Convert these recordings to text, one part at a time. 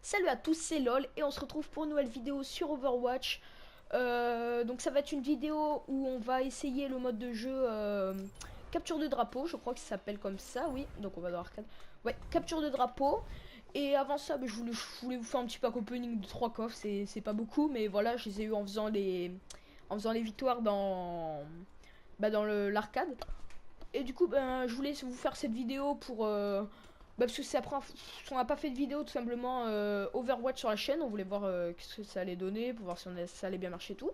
Salut à tous, c'est LOL et on se retrouve pour une nouvelle vidéo sur Overwatch. Donc ça va être une vidéo où on va essayer le mode de jeu capture de drapeau, je crois que ça s'appelle comme ça, oui. Donc on va dans arcade. Ouais, capture de drapeau. Et avant ça, bah, je voulais vous faire un petit pack opening de 3 coffres, c'est pas beaucoup, mais voilà, je les ai eu en faisant les victoires dans l'arcade. Et du coup, ben, je voulais vous faire cette vidéo pour... parce que c'est après, on n'a pas fait de vidéo tout simplement Overwatch sur la chaîne. On voulait voir qu'est-ce que ça allait donner, pour voir si ça allait bien marcher et tout.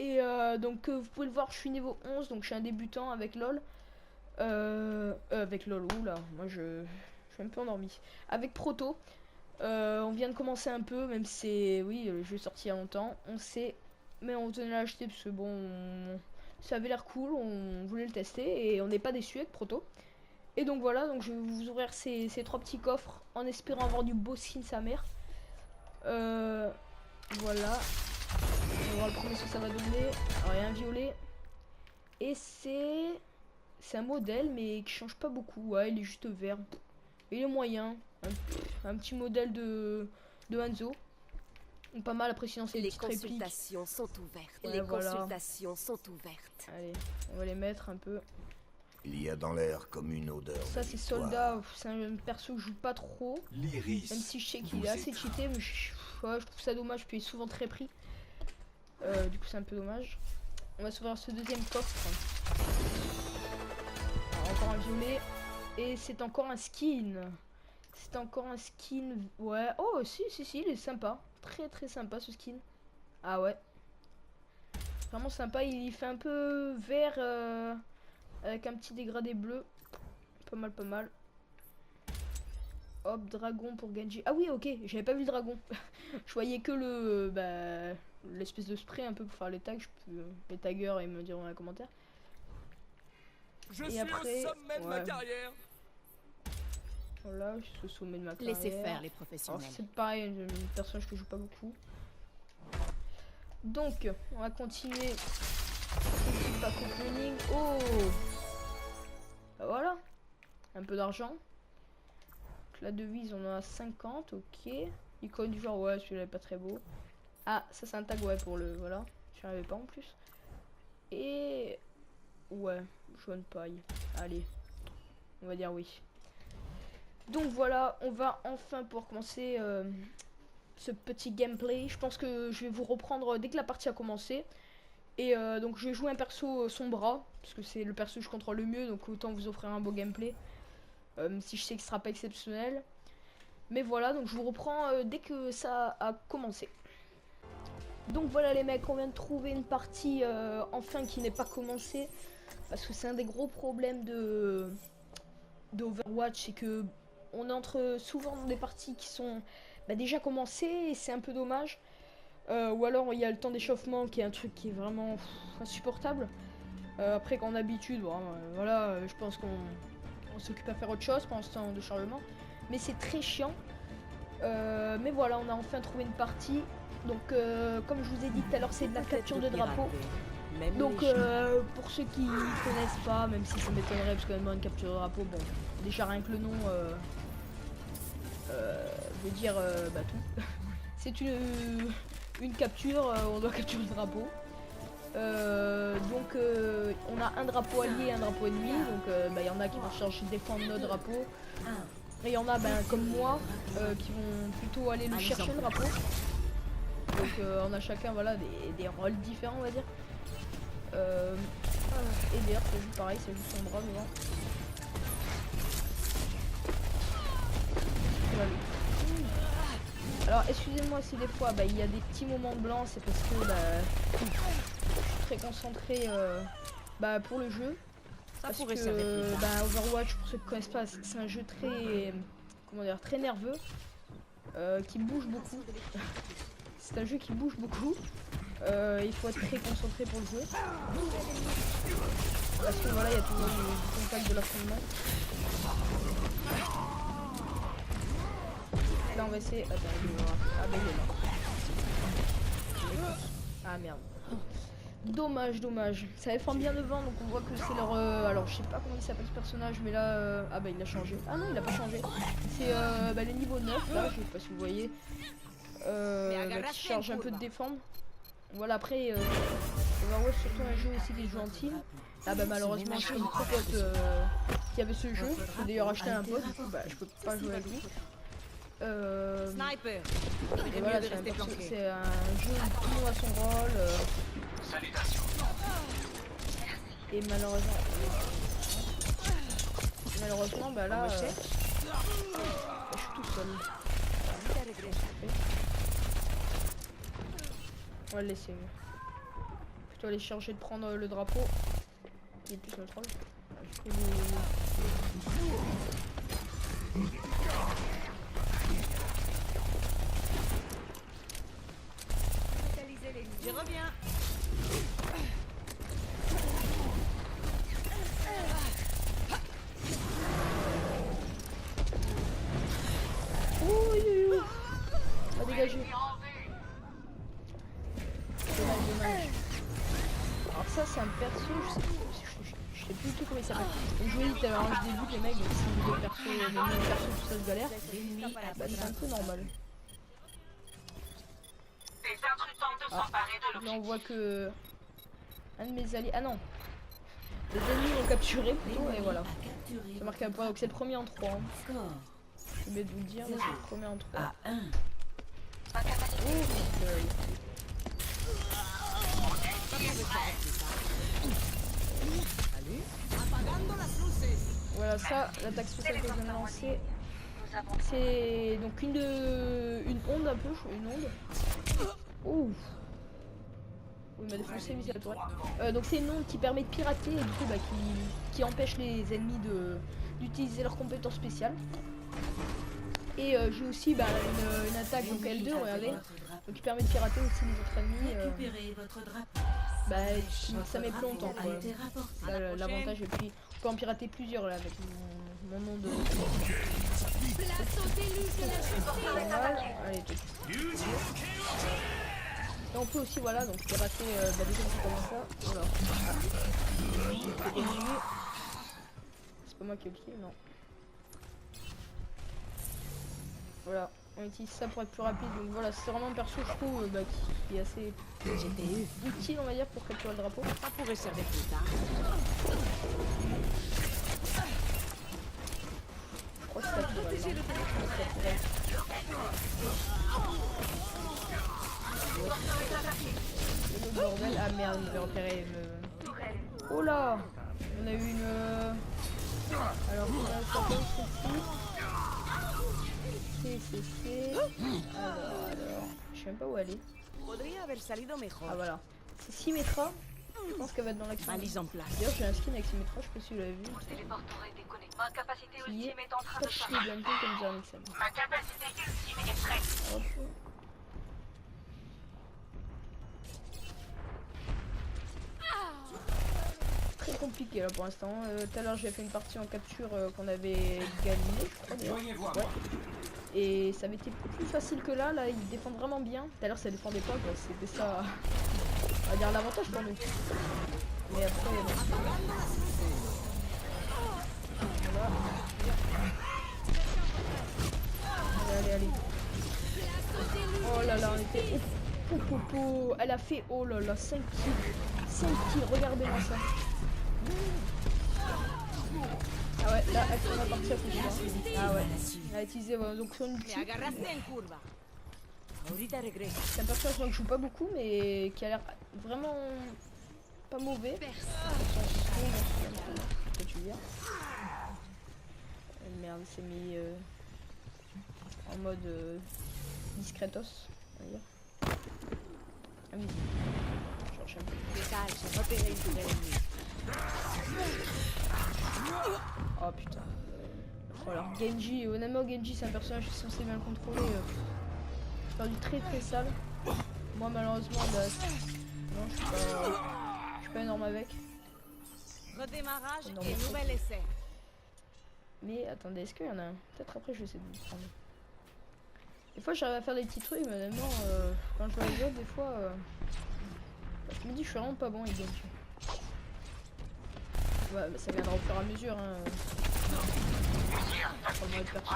Et donc vous pouvez le voir, je suis niveau 11, donc je suis un débutant avec LOL. Avec LOL, oula, moi je suis un peu endormi. Avec Proto, on vient de commencer un peu, même si c'est... Oui, le jeu est sorti il y a longtemps, on sait. Mais on tenait à l'acheter parce que bon... Ça avait l'air cool, on voulait le tester et on n'est pas déçu avec Proto. Et donc voilà, donc je vais vous ouvrir ces 3 petits coffres en espérant avoir du beau skin sa mère. Voilà. On va voir le premier ce que ça va donner. Rien violet. Et c'est un modèle mais qui change pas beaucoup. Ouais, il est juste vert. Il est moyen. Un petit modèle de Hanzo. Pas mal, après sinon c'est des petites répliques. Les consultations sont ouvertes. Ouais, les voilà. consultations sont ouvertes. Allez, on va les mettre un peu. Il y a dans l'air comme une odeur. Ça c'est soldat, c'est un perso que je joue pas trop. L'Iris. Même si je sais qu'il est assez cheaté, mais je trouve ça dommage, puis il est souvent très pris. Du coup c'est un peu dommage. On va s'ouvrir ce deuxième coffre. Alors, encore un violet. Et c'est encore un skin. C'est encore un skin. Ouais. Oh si, il est sympa. Très très sympa ce skin. Ah ouais. Vraiment sympa, il fait un peu vert avec un petit dégradé bleu. Pas mal, pas mal. Hop, dragon pour Genji. Ah oui, ok, j'avais pas vu le dragon. Je voyais que l'espèce de spray un peu pour faire les tags. Je peux les taggers et me dire dans les commentaires. Je Et suis après, au sommet de ma carrière. Voilà, je suis au sommet de ma carrière. Laissez faire les Alors professionnels. c'est pareil, un personnage que je joue pas beaucoup. Donc, on va continuer. Petit pack opening. Oh, bah voilà, un peu d'argent. La devise, on en a 50, ok. Icône du genre, ouais, celui-là est pas très beau. Ah, ça c'est un tag, ouais, pour le... Voilà, je n'en avais pas en plus. Et... Ouais, jaune paille. Allez, on va dire oui. Donc voilà, on va enfin pouvoir commencer ce petit gameplay. Je pense que je vais vous reprendre dès que la partie a commencé. Et donc je vais jouer un perso Sombra, parce que c'est le perso que je contrôle le mieux, donc autant vous offrir un beau gameplay. Si je sais que ce sera pas exceptionnel. Mais voilà, donc je vous reprends dès que ça a commencé. Donc voilà les mecs, on vient de trouver une partie enfin qui n'est pas commencée. Parce que c'est un des gros problèmes d'Overwatch, c'est que on entre souvent dans des parties qui sont déjà commencées et c'est un peu dommage. Ou alors il y a le temps d'échauffement qui est un truc qui est vraiment insupportable. Après quand on a l'habitude, bon, voilà, je pense qu'on s'occupe à faire autre chose pendant ce temps de chargement. Mais c'est très chiant. Mais voilà, on a enfin trouvé une partie. Donc comme je vous ai dit tout à l'heure, c'est de la capture de drapeau. Donc pour ceux qui connaissent pas, même si ça m'étonnerait parce que même une capture de drapeau, bon, déjà rien que le nom veut dire tout. C'est une capture, on doit capturer le drapeau. Donc on a un drapeau allié et un drapeau ennemi, donc y en a qui vont chercher défendre notre drapeau. Et il y en a comme moi qui vont plutôt aller le chercher le drapeau. Donc on a chacun voilà des rôles différents on va dire. Et d'ailleurs c'est juste pareil, c'est juste son bras devant. Voilà. Alors excusez-moi si des fois il y a des petits moments de blanc, c'est parce que je suis très concentré pour le jeu. Parce que Overwatch, pour ceux qui connaissent pas, c'est un jeu très très nerveux, qui bouge beaucoup. C'est un jeu qui bouge beaucoup. Il faut être très concentré pour le jouer. Parce que voilà, il y a toujours du contact de l'affrontement. Là on va essayer. Attends, il est mort. Ah ben il est mort. Ah merde. Dommage, dommage. Ça défend bien devant, donc on voit que c'est leur... alors, je sais pas comment il s'appelle ce personnage, mais là... ah bah, il a changé. Ah non, il a pas changé. C'est le niveau 9, là, je sais pas si vous voyez. Qui charge un peu de défendre. Voilà, après, Overwatch, surtout un jeu aussi qui joue en team. Ah bah, malheureusement, j'ai une pote qui avait ce jeu. J'ai d'ailleurs acheté un pote, du coup, bah, je peux pas jouer avec lui. Sniper. Et voilà, c'est un jeu où tout le monde a son rôle. Et malheureusement, bah là, je suis tout seul. On va le laisser. Plutôt aller chercher de prendre le drapeau. Il est plus notre rôle. Je reviens. On va dégager. Dommage. Alors ça c'est un perso, je sais plus du tout comment il s'appelle. Donc je vous dis tout à l'heure, je débute les mecs, donc si les persos, les mêmes persos, tout ça se galère, bah, c'est un peu normal. Ah, là on voit que un de mes alliés, ah non, les ennemis ont capturé plutôt, et voilà. Ça marque un point, donc c'est le premier en 3. Hein. Je vais vous le dire, mais c'est le premier en 3. Voilà, ça, l'attaque spéciale que je viens de lancer, c'est donc une onde un peu, une onde. Ouh. Oui, il m'a défoncé, mais c'est à toi. Donc c'est une onde qui permet de pirater et du coup bah, qui empêche les ennemis d'utiliser leurs compétences spéciales. Et j'ai aussi bah, une attaque donc L2, regardez, donc qui permet de pirater aussi les autres ennemis. Bah, ça met plus longtemps quoi. L'avantage, et puis on peut en pirater plusieurs là avec mon nom de. Allez, et on peut aussi voilà donc pirater bah, des ennemis comme ça. Voilà. C'est pas moi qui ai utilisé, non. Voilà, on utilise ça pour être plus rapide, donc voilà, c'est vraiment un perso je trouve bah, qui est assez utile on va dire pour capturer le drapeau. Ça pourrait servir plus tard. Je crois que c'est naturel. Le bordel, ah merde, il va repérer Oh là, on a eu une... Alors, ça s'appelle ceci. Alors, je sais même pas où aller. Ah voilà, c'est Symmetra. Je pense qu'elle va être dans l'action. Valise en place. D'ailleurs j'ai un skin avec Symmetra, je sais pas si vous l'avez vu. Qui est pas chier bien comme Jarnixen. Ma capacité ultime est prête. Hop. Très compliqué là pour l'instant. Tout à l'heure j'ai fait une partie en capture qu'on avait gagnée, je crois d'ailleurs. Ouais. Et ça avait été plus facile que là, ils défendent vraiment bien. Tout à l'heure ça défendait pas quoi, c'était ça, on va dire l'avantage pour nous. Mais après, voilà. Allez. Oh là là, on était... Elle a fait, oh là là, 5 kills. 5 kills, regardez-moi ça. Ah ouais, là, elle tourne la partie à coup de poing. Ah ouais, elle a utilisé donc son ulti. C'est un personnage que je joue pas beaucoup, mais qui a l'air vraiment pas mauvais. Merde, il s'est mis en mode discretos, on va dire. Ah oui. Je cherche un peu. Oh putain. Oh, alors Genji, honnêtement Genji c'est un personnage qui est censé bien le contrôler. J'ai perdu très sale. Moi malheureusement bah, non je suis pas énorme avec. Redémarrage et nouvel essai. Mais attendez, est-ce qu'il y en a un? Peut-être après je vais essayer de le prendre. Des fois j'arrive à faire des petits trucs mais honnêtement quand je vois les autres des fois je Je me dis, je suis vraiment pas bon avec Genji. Ouais, mais ça viendra au fur et à mesure. Hein. Comment être perso.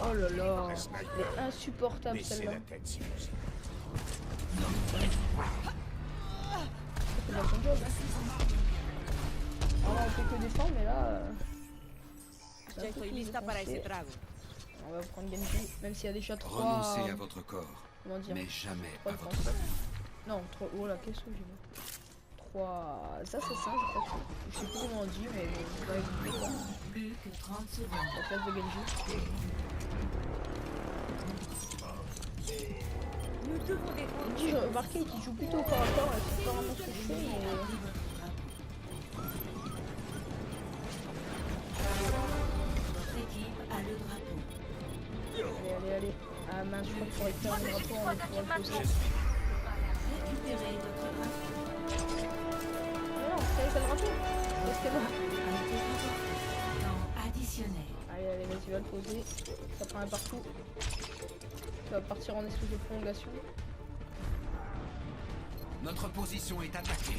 Oh là là, elle est insupportable Baissez celle-là. la tête si vous C'est pas son job. Alors on fait que défendre, mais là. C'est Ya un peu estoy plus lista para ese défoncé. trago. On va prendre Genji, même s'il y a déjà 3. Renoncez à votre corps, Comment dire? mais jamais 3 à votre défenses. famille. Non, 3. Oh là, qu'est-ce que j'ai vu? 3 assassins, je crois. Je sais plus comment on dit, mais bon, ouais, vous pouvez voir. Plus que 30 secondes. La place de Genji. Nous devons défendre. Genji, j'ai remarqué qu'il joue plutôt au corps à corps, et c'est pas vraiment ce que je fais, mais. Votre équipe a le drapeau. Allez. Ah mince, je crois qu'il faudrait faire un rapport, on va pouvoir le poser. Récupérez votre drapeau. Non, c'est avec le drapeau. Restez là. Temps additionnel. Allez, vas-y, va le poser. Ça prend un partout. Ça va partir en espèce de prolongation. Notre position est attaquée.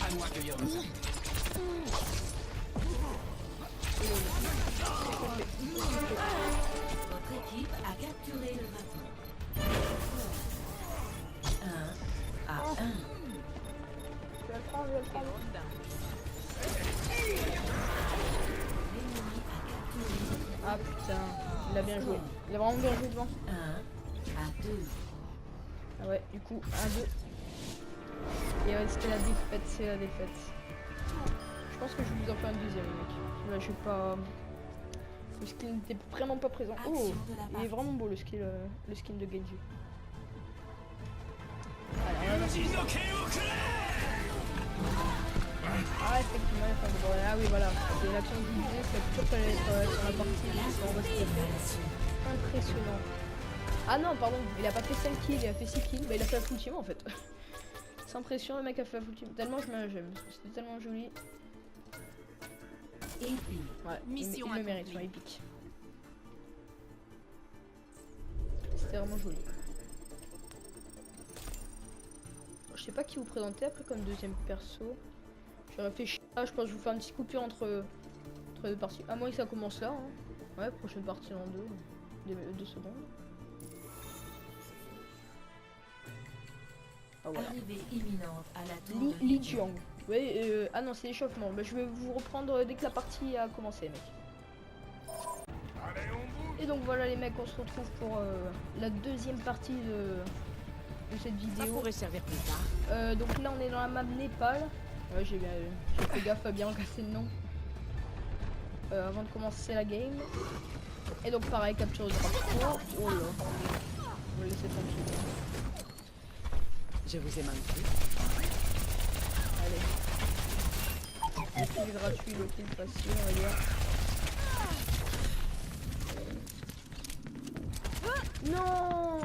À nous accueillir nos amis. Votre équipe a capturé le drapeau. 1 à 1. Je vais le prendre. L'ennemi a capturé Ah putain, il a bien joué. Il a vraiment bien joué devant. 1 à 2. Ah ouais, du coup, 1-2. Et ouais, c'était la défaite, c'est la défaite. Je pense que je vais vous en faire une deuxième, mec. Là, je sais pas. Le skin n'était vraiment pas présent. Oh, il est vraiment beau le skin de Genji. Alors, on va voir. Ah, effectivement, il y a pas de bordel. Ah oui, voilà. C'est l'action que je vous disais, c'est toujours qu'elle être sur la partie. On va se taper. Impressionnant. Ah non, pardon, il a pas fait 5 kills, il a fait 6 kills. Bah, il a fait la full team en fait. Sans pression, le mec a fait la full team. Tellement j'aime. C'était tellement joli. Épique. Ouais, Mission il le mérite, accomplie. sur épique. C'était vraiment joli. Je sais pas qui vous présenter après comme deuxième perso. J'ai réfléchi. Ah, je pense que je vous fais une petite coupure entre deux parties. À moins que ça commence là. Hein. Ouais, prochaine partie en 2 secondes. Ah, voilà. Arrivée imminente à la tour de Li Jiang. Ouais, ah non, c'est l'échauffement. Bah, je vais vous reprendre dès que la partie a commencé, mec. Et donc voilà les mecs, on se retrouve pour la deuxième partie de cette Ça vidéo. pourrait servir plus tard. Donc là on est dans la map Népal. Ouais, j'ai fait gaffe à bien casser le nom avant de commencer la game. Et donc pareil, capture de drapeau. Oh là, on va laisser tranquille. Je vous ai manqué. Allez. Le kill gratuit, le kill facile, on va dire. Non,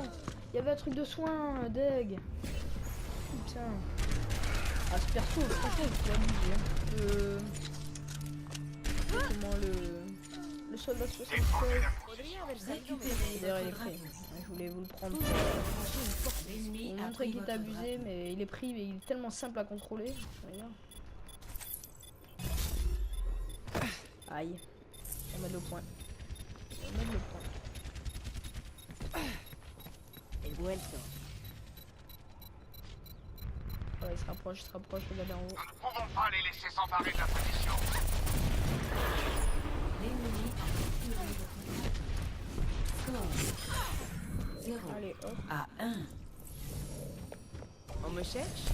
il y avait un truc de soin, deg. Putain. Ah, ce perso, franchement, il faut abuser. Comment le soldat 76. récupérer D'ailleurs, il est votre pris. drapeau. Je voulais vous le prendre L'ennemi pour a montrer pris qu'il est votre abusé, drapeau. mais il est pris, mais il est tellement simple à contrôler. Regarde. Aïe. On met le point. On met le point. He vuelto. Ouais, il se rapproche, regardez en haut. Nous ne pouvons pas les laisser s'emparer de la position. L'ennemi a capturé votre drapeau. Score 0 Allez, hop. à 1. On me cherche?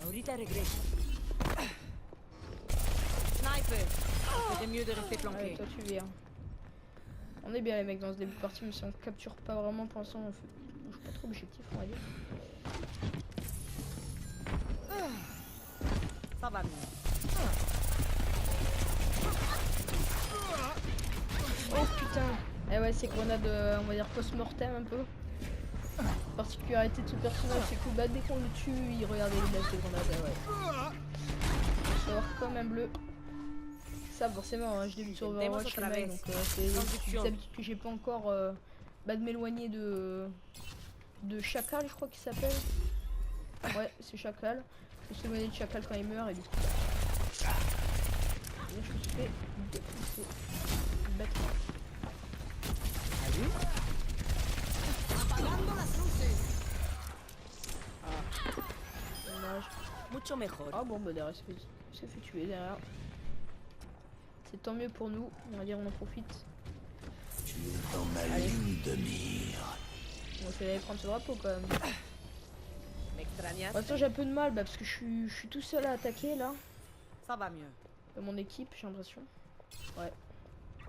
Ahorita regreso. Sniper! C'était mieux de rester Allez, planqué. toi tu viens. On est bien les mecs dans ce début de partie, mais si on capture pas vraiment pour l'instant, on fait pas trop objectif, on va dire. Ça va mieux. Oh putain. Eh ouais, c'est grenade, on va dire post-mortem un peu. Particularité de ce personnage, c'est que bah, dès qu'on le tue, il regarde les blagues de grenade. Ouais. Faut savoir comme un bleu. ça forcément, hein, je débute sur Intentemos Overwatch otra les mecs, vez. donc c'est des Conduction. habitudes que j'ai pas encore de m'éloigner de Chacal, je crois qu'il s'appelle. Ouais, c'est Chacal. Je me suis éloigné de Chacal quand il meurt et du coup. Là, je me suis fait défoncer bêtement. Dommage. Mucho mejor. Ah bon bah derrière c'est fait tuer derrière. C'est tant mieux pour nous, on va dire on en profite. Tu es dans ma Allez. ligne de mire. On va essayer d'aller prendre ce drapeau quand même. ¿Me En même temps j'ai un peu de mal parce que je suis tout seul à attaquer là. Ça va mieux. De mon équipe j'ai l'impression. Ouais.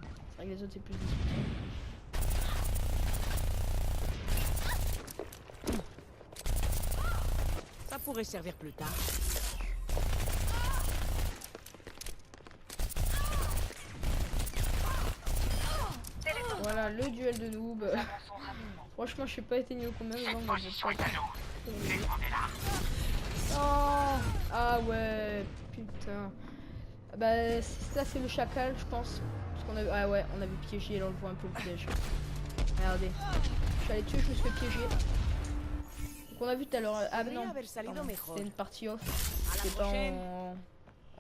C'est vrai que les autres c'est plus discuté. Ça pourrait servir plus tard. Voilà le duel de noob. Franchement je sais pas été niveau combien mais bon, Position est à nous. Défendez-la. Oh ah ouais putain. Bah ça c'est le chacal je pense. Parce qu'on a ah ouais on avait piégé là on le voit un peu le piège. Regardez. Je suis allé dessus je me suis fait piéger. Donc on a vu tout à l'heure. Ah Podría non. haber salido Pardon, mejor. c'était une partie off. À la J'étais pas prochaine.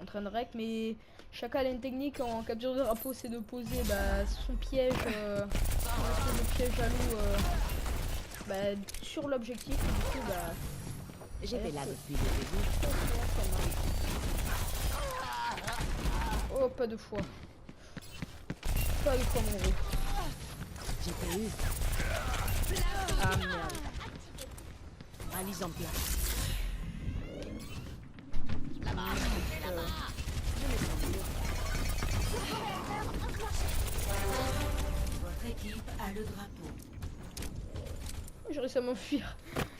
en train de rec mais Chacal a une technique en capture de drapeau c'est de poser son piège son espèce de piège à loup sur l'objectif et du coup J'étais là depuis le début. oh pas de foi mon gros. J'étais eu. Ah merde. Valise en place. Votre équipe a le drapeau. J'ai réussi à m'enfuir.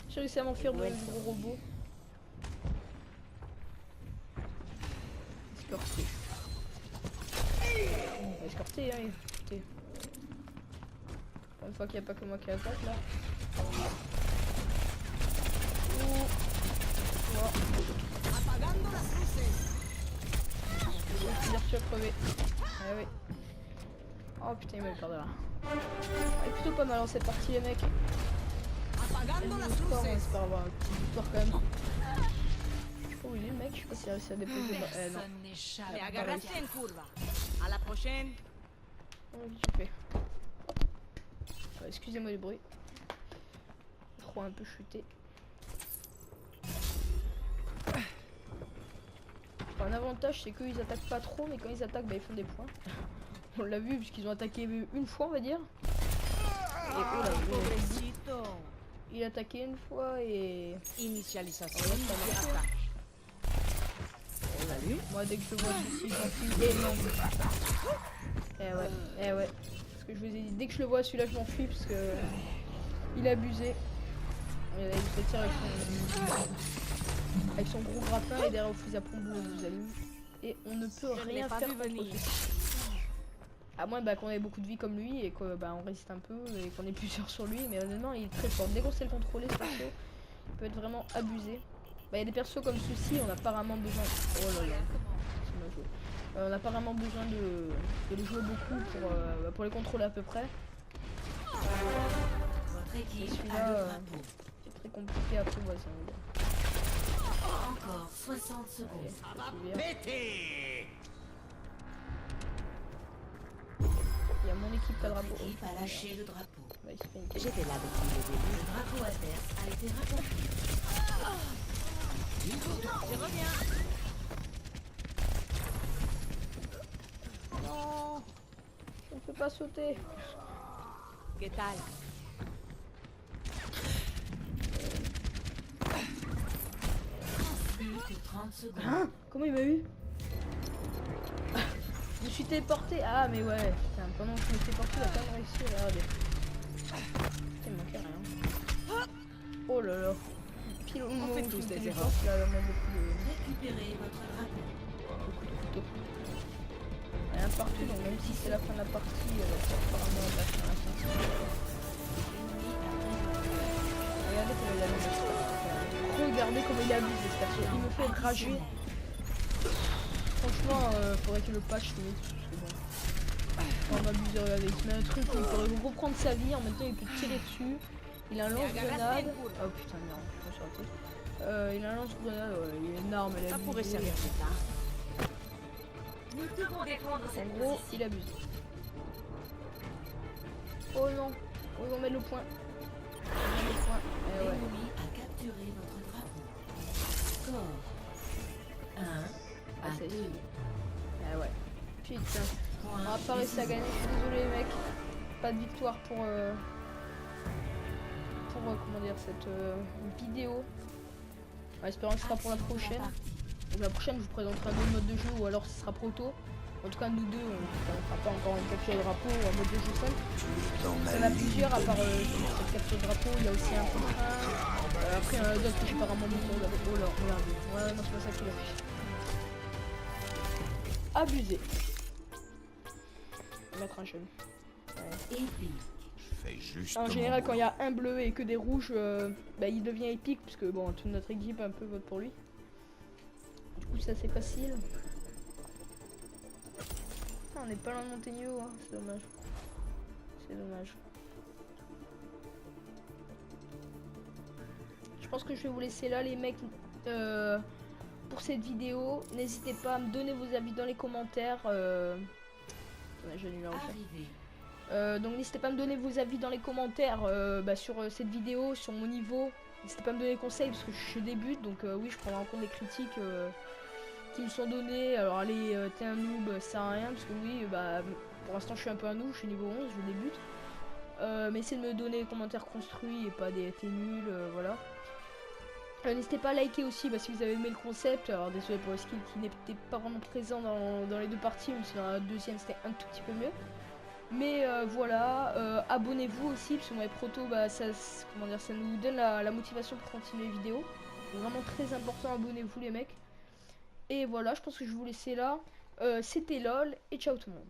J'ai réussi à m'enfuir de du gros robot. Escorté. Escorté, hein, écoutez. Pour une fois qu'il n'y a pas que moi qui attaque là. Ouh. Tu as crevé. Ah oui. Oh putain, il m'a perdu là. Il est plutôt pas mal en cette partie les mecs. On espère avoir un petit victoire quand même. Je sais pas où il est le mec, je sais pas s'il a réussi à déposer. Non. Personne n'échappe. Me agarraste en curva. A la prochaine. Oh, j'ai fait. Excusez-moi du bruit. Le micro a un peu chuté. Enfin, un avantage c'est qu'ils attaquent pas trop mais quand ils attaquent ils font des points. On l'a vu puisqu'ils ont attaqué une fois on va dire. Et oh là, Pobrecito. il a attaqué une fois et Inicialización Oh, de ça va. attaque. On l'a vu. moi dès que je vois celui-ci j'enfuis et non. Eh ouais. Parce que je vous ai dit dès que je le vois celui-là je m'enfuis parce que il a abusé. Et là, il se tire avec son gros grappin et derrière au fusil à pompe vous allume. Et on ne peut Je rien l'ai pas faire vu contre venir. lui. À moins qu'on ait beaucoup de vie comme lui et qu'on résiste un peu et qu'on ait plusieurs sur lui, mais honnêtement il est très fort. Dès qu'on sait le contrôler ce perso, il peut être vraiment abusé. Il y a des persos comme ceux-ci, on a apparemment besoin. Oh là là, c'est mal joué. On a apparemment besoin de les jouer beaucoup pour les contrôler à peu près. Votre Et équipe a celui-là, le drapeau. c'est très compliqué à apprivoiser. On va dire. Encore 60 secondes. Celui-là. Pété! Il y a mon équipe qui a le drapeau. Votre équipe a lâché le drapeau. Bah, il se fait une tête. J'étais là depuis le début. Le drapeau adverse a été rapporté. Je reviens. Non, on ne peut pas sauter. ¿Qué tal? Plus que 30 secondes. Comment il m'a eu? Je me suis téléporté. Ah mais ouais. Putain, pendant que je me téléporté, il a quand même réussi. Regardez. Putain, il manquait rien. Oh là là. Pile au moment fait où je tous me des téléporte, il a vraiment Récupérez votre drapeau. beaucoup de couteaux. Rien partout, donc même si c'est la fin de la partie, apparemment on va faire la fin. Regardez comment il a abusé. Regardez comment il a abusé ce perso. Il me fait rager. Franchement, franchement, faudrait que le patch limite, parce que bon. On m'abuse, regardez, il se met un truc où il pourrait reprendre sa vie, en même temps il peut tirer dessus. Il a un lance-grenade. Oh putain, merde, je me suis raté. Il a un lance-grenade, ouais, il a une arme, elle est Ça pourrait abusée. servir plus tard. Nous devons défendre En cette gros, position. il abuse. Oh non, oh, ils vont mettre le point. Ils vont mettre le point. Eh ouais. L'ennemi a capturé votre drapeau. Score 1 Ah, à c'est 2. Eh ouais. Putain. On Point va pas réussi à gagner, je suis désolé mec. Pas de victoire pour comment dire cette vidéo. En espérant que ce sera pour la prochaine. Donc la prochaine je vous présenterai un autre mode de jeu ou alors ce sera proto. En tout cas nous deux on ne fera pas encore une capture de drapeau ou un mode de jeu simple. Dans Il y en ma a plusieurs à part ligne. cette capture de drapeau, il y a aussi un contrat. Après il y en a d'autres que j'ai pas vraiment mis sur le oh là, regardez. Ouais non c'est pas ça qu'il a fait. Abusé. On va mettre un jeune. Épique. Fais juste En mon général, quand il y a un bleu et que des rouges, bah, il devient épique puisque bon, toute notre équipe un peu vote pour lui. Du coup, ça c'est facile. Ah, on n'est pas loin de monter niveau, hein. C'est dommage. C'est dommage. Je pense que je vais vous laisser là, les mecs, pour cette vidéo. N'hésitez pas à me donner vos avis dans les commentaires. Attendez, j'ai le numéro. Arrivé. Donc n'hésitez pas à me donner vos avis dans les commentaires sur cette vidéo, sur mon niveau. N'hésitez pas à me donner des conseils parce que je débute. Donc oui, je prendrai en compte les critiques qui me sont données. Alors allez, t'es un noob, ça sert à rien. Parce que oui, pour l'instant je suis un peu un noob, je suis niveau 11, je débute. Mais essayez de me donner des commentaires construits et pas des t'es nul, voilà. N'hésitez pas à liker aussi si vous avez aimé le concept. Alors désolé pour le skill qui n'était pas vraiment présent dans les deux parties, même si dans la deuxième c'était un tout petit peu mieux. Mais voilà, abonnez-vous aussi parce que moi les protos, ça nous donne la motivation pour continuer les vidéos. C'est vraiment très important, abonnez-vous les mecs. Et voilà, je pense que je vais vous laisser là. C'était LOL et ciao tout le monde.